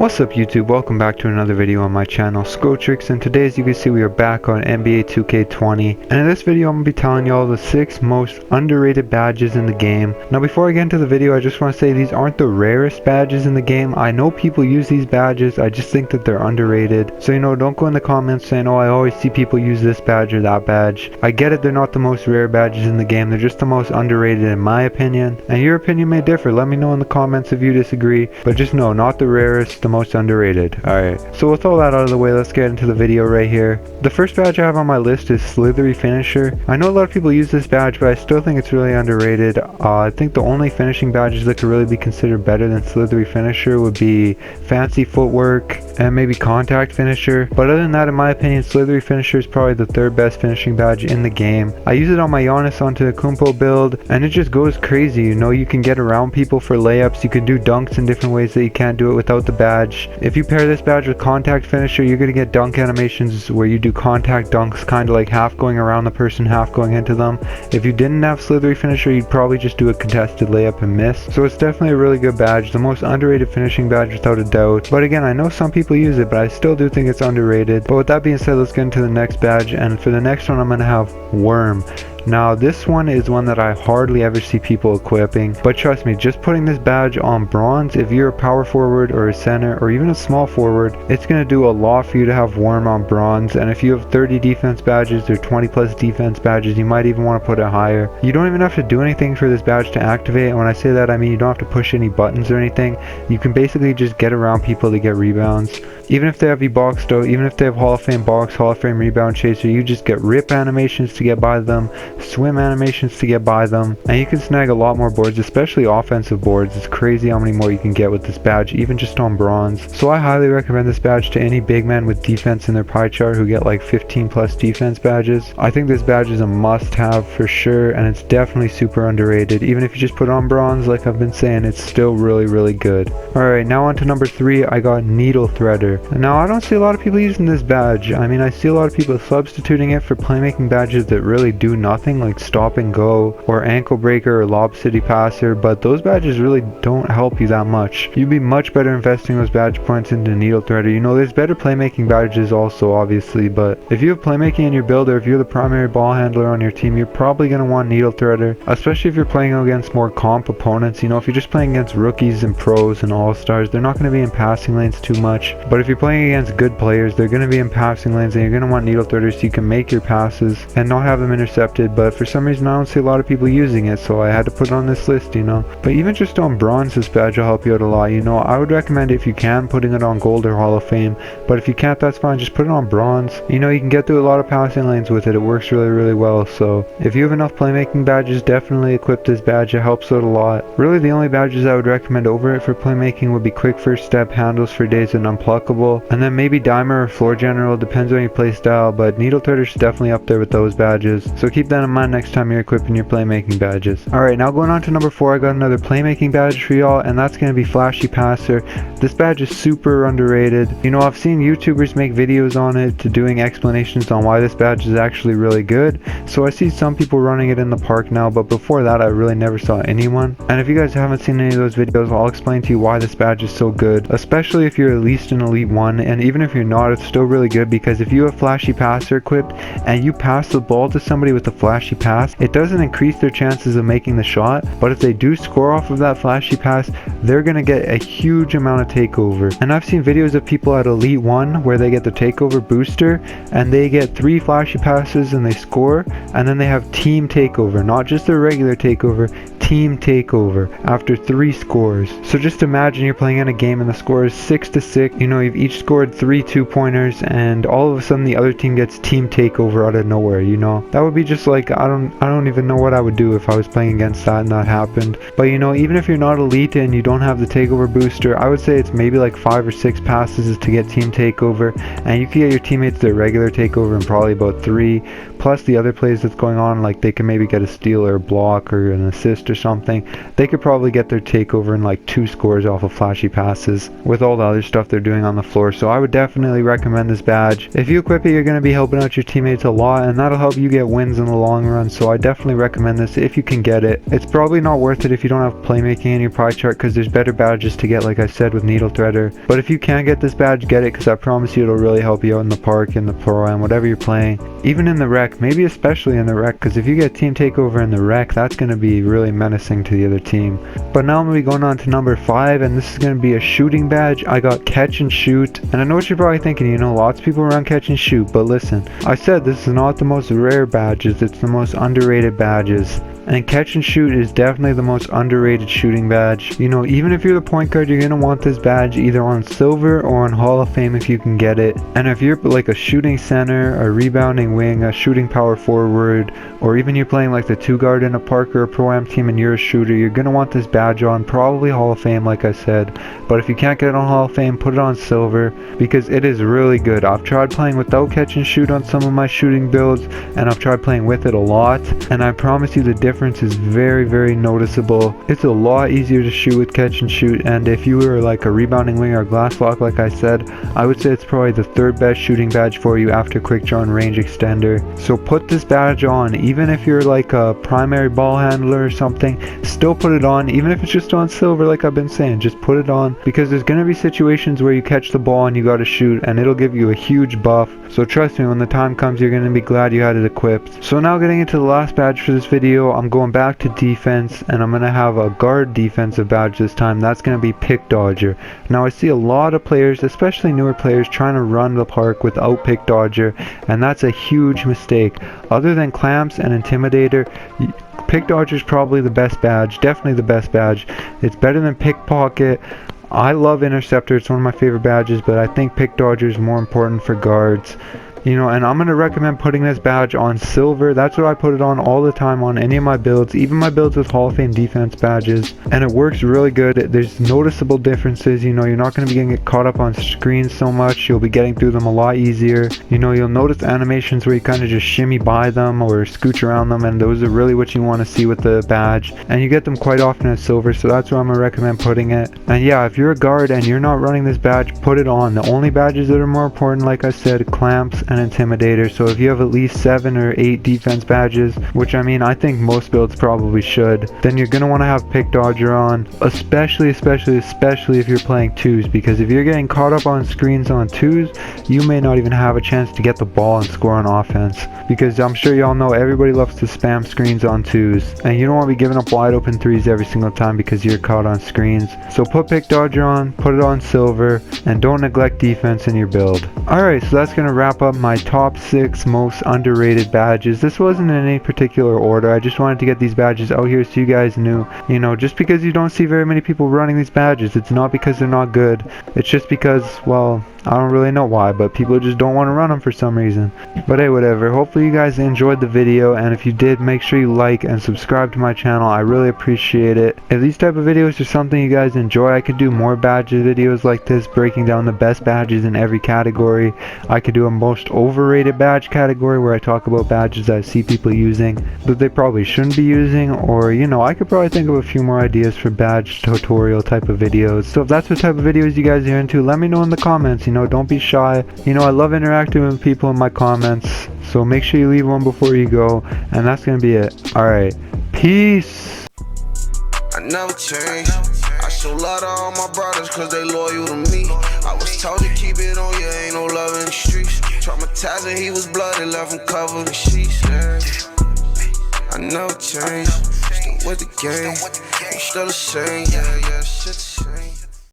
What's up YouTube, welcome back to another video on my channel Skotrix, and today as you can see we are back on NBA 2K20, and in this video I'm going to be telling you all the 6 most underrated badges in the game. Now before I get into the video I just want to say these aren't the rarest badges in the game. I know people use these badges, I just think that they're underrated. So don't go in the comments saying, oh I always see people use this badge or that badge. I get it, they're not the most rare badges in the game, they're just the most underrated in my opinion, and your opinion may differ. Let me know in the comments if you disagree, but just know, not the rarest, the most underrated. Alright, so with all that out of the way, let's get into the video right here. The first badge I have on my list is Slithery Finisher. I know a lot of people use this badge, but I still think it's really underrated. I think the only finishing badges that could really be considered better than Slithery Finisher would be Fancy Footwork and maybe Contact Finisher. But other than that, in my opinion, Slithery Finisher is probably the third best finishing badge in the game. I use it on my Giannis Antetokounmpo build, and it just goes crazy. You can get around people for layups, you can do dunks in different ways that you can't do it without the badge. If you pair this badge with Contact Finisher, you're going to get dunk animations where you do contact dunks, kind of like half going around the person, half going into them. If you didn't have Slithery Finisher, you'd probably just do a contested layup and miss. So it's definitely a really good badge, the most underrated finishing badge without a doubt. But again, I know some people use it, but I still do think it's underrated. But with that being said, let's get into the next badge, and for the next one I'm going to have Worm. Now this one is one that I hardly ever see people equipping, but trust me, just putting this badge on bronze, if you're a power forward or a center or even a small forward, it's going to do a lot for you to have Worm on bronze. And if you have 30 defense badges or 20 plus defense badges, you might even want to put it higher. You don't even have to do anything for this badge to activate, and when I say that I mean you don't have to push any buttons or anything. You can basically just get around people to get rebounds. Even if they have you boxed out, even if they have Hall of Fame box, Hall of Fame rebound chaser, you just get rip animations to get by them, swim animations to get by them, and you can snag a lot more boards, especially offensive boards. It's crazy how many more you can get with this badge, even just on bronze. So I highly recommend this badge to any big man with defense in their pie chart who get like 15 plus defense badges. I think this badge is a must have for sure, and it's definitely super underrated. Even if you just put it on bronze, like I've been saying, it's still really good. Alright, now on to number 3, I got Needle Threader. Now I don't see a lot of people using this badge. I mean, I see a lot of people substituting it for playmaking badges that really do nothing, like Stop and Go or Ankle Breaker or Lob City Passer, but those badges really don't help you that much. You'd be much better investing those badge points into Needle Threader. There's better playmaking badges also, obviously, but if you have playmaking in your build, or if you're the primary ball handler on your team, you're probably going to want Needle Threader, especially if you're playing against more comp opponents. If you're just playing against rookies and pros and all-stars, they're not going to be in passing lanes too much, but if you're playing against good players, they're going to be in passing lanes, and you're going to want Needle Threader so you can make your passes and not have them intercepted. But for some reason I don't see a lot of people using it, so I had to put it on this list. But even just on bronze, this badge will help you out a lot. I would recommend, if you can, putting it on gold or Hall of Fame, but if you can't, that's fine, just put it on bronze. You can get through a lot of passing lanes with it. It works really well. So if you have enough playmaking badges, definitely equip this badge. It helps out a lot. Really the only badges I would recommend over it for playmaking would be Quick First Step, Handles for Days, and Unpluckable, and then maybe Dimer or Floor General, depends on your play style, but Needle Threader's definitely up there with those badges, so keep that in mind next time you're equipping your playmaking badges. Alright, now going on to number 4, I got another playmaking badge for y'all, and that's going to be Flashy Passer. This badge is super underrated. I've seen YouTubers make videos on it to doing explanations on why this badge is actually really good, so I see some people running it in the park now, but before that I really never saw anyone. And if you guys haven't seen any of those videos, I'll explain to you why this badge is so good, especially if you're at least an Elite 1, and even if you're not, it's still really good, because if you have Flashy Passer equipped and you pass the ball to somebody with a flashy pass, it doesn't increase their chances of making the shot, but if they do score off of that flashy pass, they're gonna get a huge amount of takeover. And I've seen videos of people at Elite 1 where they get the takeover booster and they get 3 flashy passes and they score, and then they have team takeover, not just their regular takeover, team takeover after 3 scores. So just imagine you're playing in a game and the score is 6-6. You've each scored 3 2-pointers, and all of a sudden the other team gets team takeover out of nowhere. That would be just like, I don't even know what I would do if I was playing against that and that happened. But even if you're not elite and you don't have the takeover booster, I would say it's maybe like 5 or 6 passes to get team takeover, and you can get your teammates their regular takeover in probably about 3. plus the other plays that's going on, like they can maybe get a steal or a block or an assist or something. They could probably get their takeover in like 2 scores off of flashy passes with all the other stuff they're doing on the floor. So I would definitely recommend this badge. If you equip it, you're going to be helping out your teammates a lot, and that'll help you get wins in the long run. So I definitely recommend this if you can get it. It's probably not worth it if you don't have playmaking in your pie chart, because there's better badges to get, like I said, with Needle Threader. But if you can get this badge, get it, because I promise you it'll really help you out in the park, in the pro, and whatever you're playing. Even in the rec, maybe especially in the rec, because if you get team takeover in the rec, that's going to be really menacing to the other team. But now I'm going to be going on to number 5, and this is going to be a shooting badge. I got catch and shoot, and I know what you're probably thinking, you know, lots of people run catch and shoot, but listen, I said this is not the most rare badges, it's the most underrated badges. And catch and shoot is definitely the most underrated shooting badge. You know, even if you're the point guard, you're going to want this badge either on silver or on Hall of Fame if you can get it. And if you're like a shooting center, a rebounding wing, a shooting power forward, or even you're playing like the 2 guard in a park or a pro-am team and you're a shooter, you're going to want this badge on probably Hall of Fame, like I said. But if you can't get it on Hall of Fame, put it on silver, because it is really good. I've tried playing without catch and shoot on some of my shooting builds, and I've tried playing with it a lot, and I promise you the difference is very, very noticeable. It's a lot easier to shoot with catch and shoot, and if you were like a rebounding wing or a glass block, like I said, I would say it's probably the 3rd best shooting badge for you after quick draw and range extender. So put this badge on, even if you're like a primary ball handler or something, still put it on, even if it's just on silver like I've been saying, just put it on, because there's going to be situations where you catch the ball and you got to shoot, and it'll give you a huge buff. So trust me, when the time comes, you're going to be glad you had it equipped. So now getting into the last badge for this video, I'm going back to defense, and I'm going to have a guard defensive badge this time. That's going to be pick dodger. Now I see a lot of players, especially newer players, trying to run the park without pick dodger, and that's a huge mistake. Other than clamps and intimidator, pick dodger is probably the best badge, definitely the best badge. It's better than pickpocket. I love interceptor, it's one of my favorite badges, but I think pick dodger is more important for guards. You know, and I'm going to recommend putting this badge on silver. That's what I put it on all the time on any of my builds, even my builds with Hall of Fame defense badges. And it works really good. There's noticeable differences. You know, you're not going to be getting caught up on screens so much. You'll be getting through them a lot easier. You know, you'll notice animations where you kind of just shimmy by them or scooch around them, and those are really what you want to see with the badge. And you get them quite often as silver, so that's where I'm going to recommend putting it. And yeah, if you're a guard and you're not running this badge, put it on. The only badges that are more important, like I said, clamps and intimidator. So if you have at least 7 or 8 defense badges, which I mean I think most builds probably should, then you're gonna want to have pick dodger on, especially if you're playing 2s, because if you're getting caught up on screens on 2s, you may not even have a chance to get the ball and score on offense, because I'm sure y'all know everybody loves to spam screens on 2s, and you don't want to be giving up wide open 3s every single time because you're caught on screens. So put pick dodger on, put it on silver, and don't neglect defense in your build. Alright, so that's gonna wrap up my top 6 most underrated badges. This wasn't in any particular order, I just wanted to get these badges out here so you guys knew. You know, just because you don't see very many people running these badges, it's not because they're not good, it's just because, well, I don't really know why, but people just don't want to run them for some reason. But hey, whatever. Hopefully you guys enjoyed the video, and if you did, make sure you like and subscribe to my channel. I really appreciate it. If these type of videos are something you guys enjoy, I could do more badges videos like this, breaking down the best badges in every category. I could do a most overrated badge category where I talk about badges I see people using that they probably shouldn't be using, or you know, I could probably think of a few more ideas for badge tutorial type of videos. So if that's what type of videos you guys are into, let me know in the comments. You know, don't be shy. You know, I love interacting with people in my comments, so make sure you leave one before you go, and that's gonna be it. Alright, peace. I never change. I show love to all my brothers cause they loyal to me. I was told to keep it on you, ain't no love in the streets. Traumatizing, he was bloody, left him covered in sheets. Yeah. I never change. Still with the game, I'm still the same. Yeah, shit's the same.